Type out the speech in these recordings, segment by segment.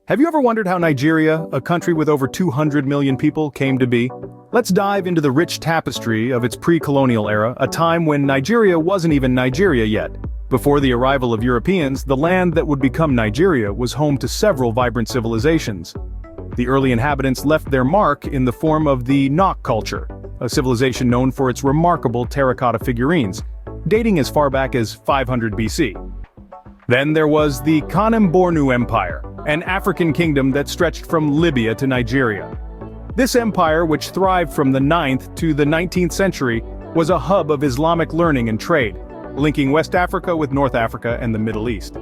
Have you ever wondered how Nigeria, a country with over 200 million people, came to be? Let's dive into the rich tapestry of its pre-colonial era, a time when Nigeria wasn't even Nigeria yet. Before the arrival of Europeans, the land that would become Nigeria was home to several vibrant civilizations. The early inhabitants left their mark in the form of the Nok culture, a civilization known for its remarkable terracotta figurines, dating as far back as 500 BC. Then there was the Kanem-Bornu Empire, an African kingdom that stretched from Libya to Nigeria. This empire, which thrived from the 9th to the 19th century, was a hub of Islamic learning and trade, linking West Africa with North Africa and the Middle East.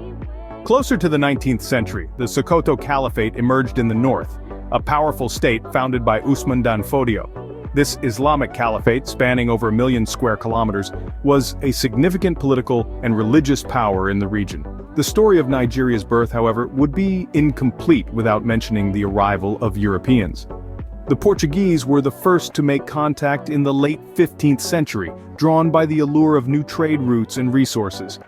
Closer to the 19th century, the Sokoto Caliphate emerged in the north, a powerful state founded by Usman Dan Fodio. This Islamic caliphate, spanning over 1 million square kilometers, was a significant political and religious power in the region. The story of Nigeria's birth, however, would be incomplete without mentioning the arrival of Europeans. The Portuguese were the first to make contact in the late 15th century, drawn by the allure of new trade routes and resources.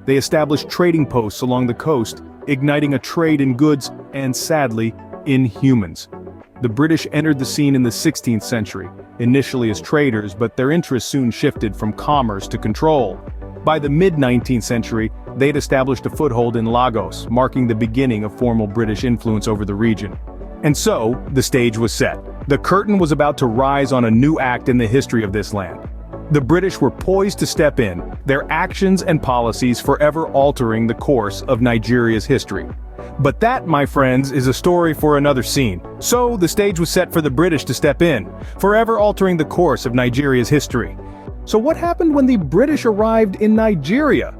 They established trading posts along the coast, igniting a trade in goods and, sadly, in humans. The British entered the scene in the 16th century, initially as traders, but their interests soon shifted from commerce to control. By the mid-19th century, they'd established a foothold in Lagos, marking the beginning of formal British influence over the region. And so, the stage was set. The curtain was about to rise on a new act in the history of this land. The British were poised to step in, their actions and policies forever altering the course of Nigeria's history. But that, my friends, is a story for another scene. So, the stage was set for the British to step in, forever altering the course of Nigeria's history. So what happened when the British arrived in Nigeria?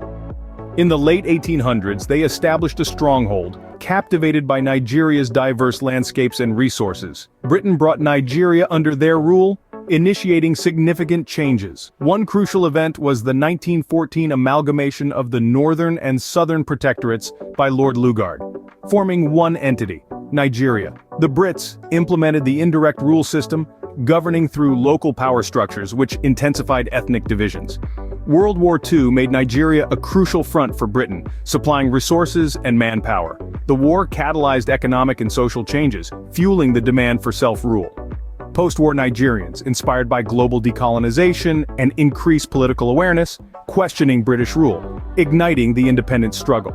In the late 1800s, they established a stronghold, captivated by Nigeria's diverse landscapes and resources. Britain brought Nigeria under their rule, initiating significant changes. One crucial event was the 1914 amalgamation of the northern and southern protectorates by Lord Lugard, forming one entity, Nigeria. The Brits implemented the indirect rule system, governing through local power structures which intensified ethnic divisions. World War II made Nigeria a crucial front for Britain, supplying resources and manpower. The war catalyzed economic and social changes, fueling the demand for self-rule. Post-war Nigerians, inspired by global decolonization and increased political awareness, questioning British rule, igniting the independence struggle.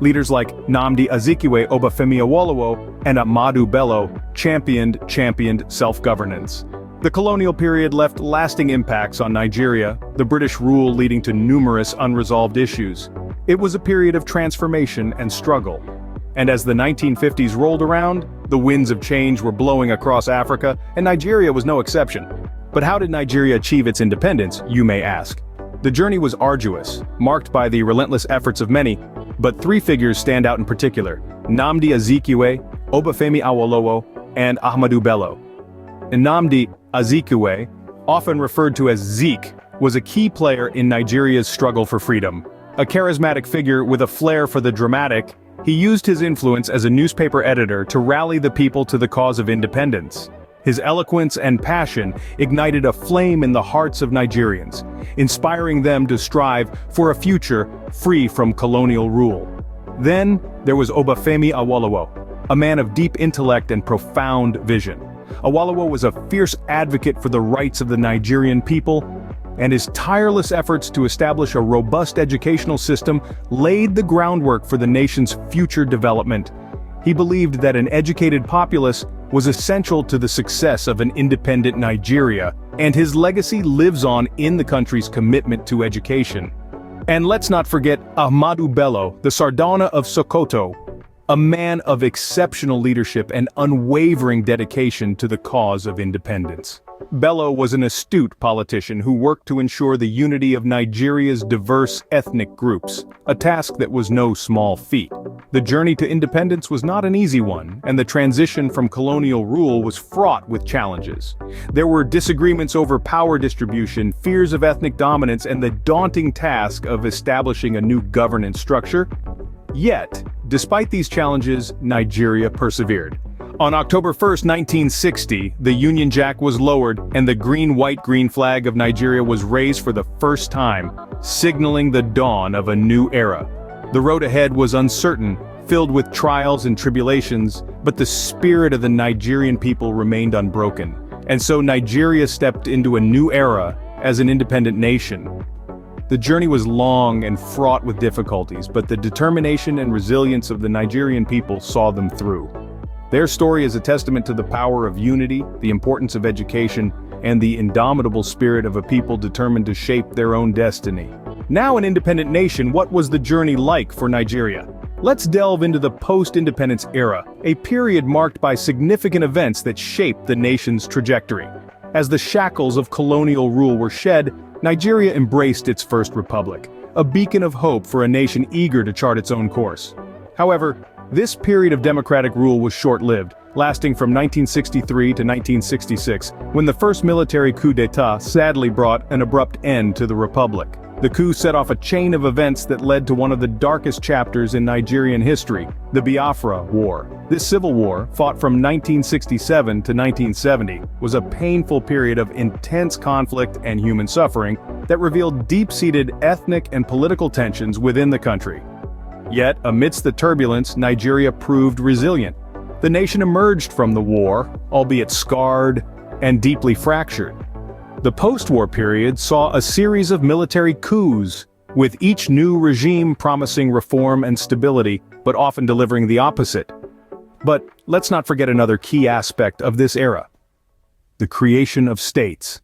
Leaders like Nnamdi Azikiwe Obafemi Awolowo and Ahmadu Bello championed self-governance. The colonial period left lasting impacts on Nigeria, the British rule leading to numerous unresolved issues. It was a period of transformation and struggle. And as the 1950s rolled around, the winds of change were blowing across Africa, and Nigeria was no exception. But how did Nigeria achieve its independence, you may ask? The journey was arduous, marked by the relentless efforts of many, but three figures stand out in particular: Nnamdi Azikiwe, Obafemi Awolowo, and Ahmadu Bello. Nnamdi Azikiwe, often referred to as Zeke, was a key player in Nigeria's struggle for freedom. A charismatic figure with a flair for the dramatic, he used his influence as a newspaper editor to rally the people to the cause of independence. His eloquence and passion ignited a flame in the hearts of Nigerians, inspiring them to strive for a future free from colonial rule. Then, there was Obafemi Awolowo, a man of deep intellect and profound vision. Awolowo was a fierce advocate for the rights of the Nigerian people, and his tireless efforts to establish a robust educational system laid the groundwork for the nation's future development. He believed that an educated populace was essential to the success of an independent Nigeria, and his legacy lives on in the country's commitment to education. And let's not forget Ahmadu Bello, the Sardauna of Sokoto, a man of exceptional leadership and unwavering dedication to the cause of independence. Bello was an astute politician who worked to ensure the unity of Nigeria's diverse ethnic groups, a task that was no small feat. The journey to independence was not an easy one, and the transition from colonial rule was fraught with challenges. There were disagreements over power distribution, fears of ethnic dominance, and the daunting task of establishing a new governance structure. Yet, despite these challenges, Nigeria persevered. On October 1, 1960, the Union Jack was lowered and the green-white-green flag of Nigeria was raised for the first time, signaling the dawn of a new era. The road ahead was uncertain, filled with trials and tribulations, but the spirit of the Nigerian people remained unbroken. And so Nigeria stepped into a new era as an independent nation. The journey was long and fraught with difficulties, but the determination and resilience of the Nigerian people saw them through. Their story is a testament to the power of unity, the importance of education, and the indomitable spirit of a people determined to shape their own destiny. Now an independent nation, what was the journey like for Nigeria? Let's delve into the post-independence era, a period marked by significant events that shaped the nation's trajectory. As the shackles of colonial rule were shed, Nigeria embraced its first republic, a beacon of hope for a nation eager to chart its own course. However, this period of democratic rule was short-lived, lasting from 1963 to 1966, when the first military coup d'état sadly brought an abrupt end to the republic. The coup set off a chain of events that led to one of the darkest chapters in Nigerian history, the Biafra War. This civil war, fought from 1967 to 1970, was a painful period of intense conflict and human suffering that revealed deep-seated ethnic and political tensions within the country. Yet, amidst the turbulence, Nigeria proved resilient. The nation emerged from the war, albeit scarred and deeply fractured. The post-war period saw a series of military coups, with each new regime promising reform and stability, but often delivering the opposite. But let's not forget another key aspect of this era: the creation of states.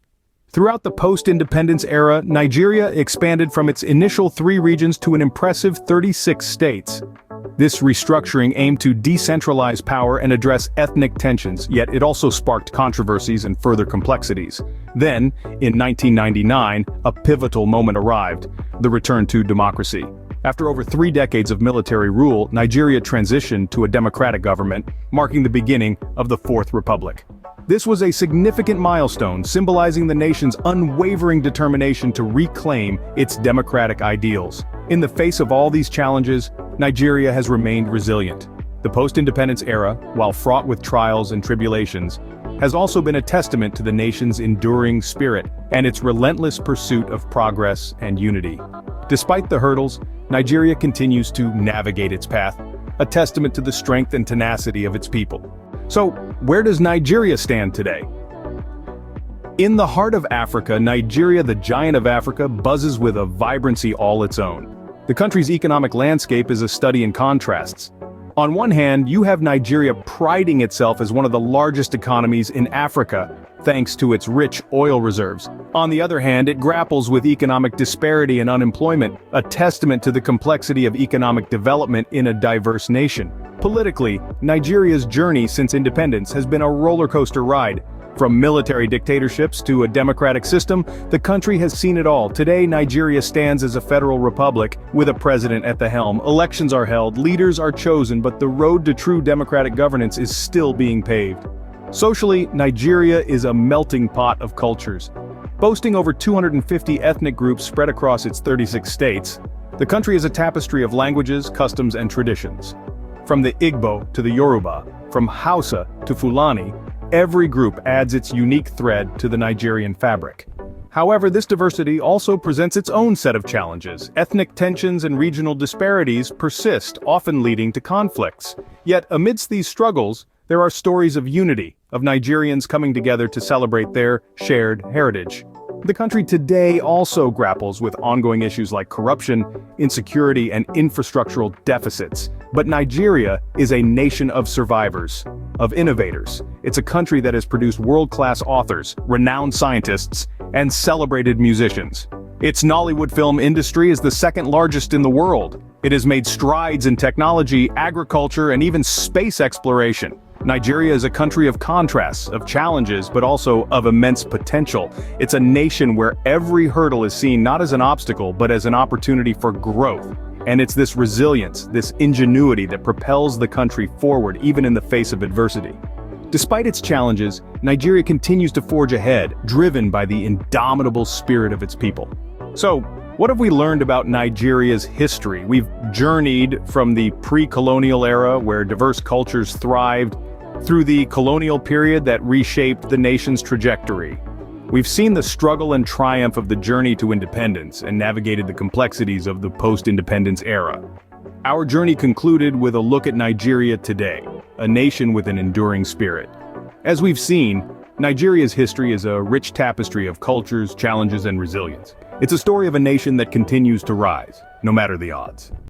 Throughout the post-independence era, Nigeria expanded from its initial 3 regions to an impressive 36 states. This restructuring aimed to decentralize power and address ethnic tensions, yet it also sparked controversies and further complexities. Then, in 1999, a pivotal moment arrived: the return to democracy. After over 3 decades of military rule, Nigeria transitioned to a democratic government, marking the beginning of the Fourth Republic. This was a significant milestone, symbolizing the nation's unwavering determination to reclaim its democratic ideals. In the face of all these challenges, Nigeria has remained resilient. The post-independence era, while fraught with trials and tribulations, has also been a testament to the nation's enduring spirit and its relentless pursuit of progress and unity. Despite the hurdles, Nigeria continues to navigate its path, a testament to the strength and tenacity of its people. So, where does Nigeria stand today? In the heart of Africa, Nigeria, the giant of Africa, buzzes with a vibrancy all its own. The country's economic landscape is a study in contrasts. On one hand, you have Nigeria priding itself as one of the largest economies in Africa, thanks to its rich oil reserves. On the other hand, it grapples with economic disparity and unemployment, a testament to the complexity of economic development in a diverse nation. Politically, Nigeria's journey since independence has been a roller coaster ride. From military dictatorships to a democratic system, the country has seen it all. Today, Nigeria stands as a federal republic, with a president at the helm. Elections are held, leaders are chosen, but the road to true democratic governance is still being paved. Socially, Nigeria is a melting pot of cultures. Boasting over 250 ethnic groups spread across its 36 states, the country is a tapestry of languages, customs, and traditions. From the Igbo to the Yoruba, from Hausa to Fulani, every group adds its unique thread to the Nigerian fabric. However, this diversity also presents its own set of challenges. Ethnic tensions and regional disparities persist, often leading to conflicts. Yet, amidst these struggles, there are stories of unity, of Nigerians coming together to celebrate their shared heritage. The country today also grapples with ongoing issues like corruption, insecurity, and infrastructural deficits. But Nigeria is a nation of survivors, of innovators. It's a country that has produced world-class authors, renowned scientists, and celebrated musicians. Its Nollywood film industry is the second largest in the world. It has made strides in technology, agriculture, and even space exploration. Nigeria is a country of contrasts, of challenges, but also of immense potential. It's a nation where every hurdle is seen not as an obstacle, but as an opportunity for growth. And it's this resilience, this ingenuity that propels the country forward even in the face of adversity. Despite its challenges, Nigeria continues to forge ahead, driven by the indomitable spirit of its people. So, what have we learned about Nigeria's history? We've journeyed from the pre-colonial era, where diverse cultures thrived, through the colonial period that reshaped the nation's trajectory. We've seen the struggle and triumph of the journey to independence and navigated the complexities of the post-independence era. Our journey concluded with a look at Nigeria today, a nation with an enduring spirit. As we've seen, Nigeria's history is a rich tapestry of cultures, challenges, and resilience. It's a story of a nation that continues to rise, no matter the odds.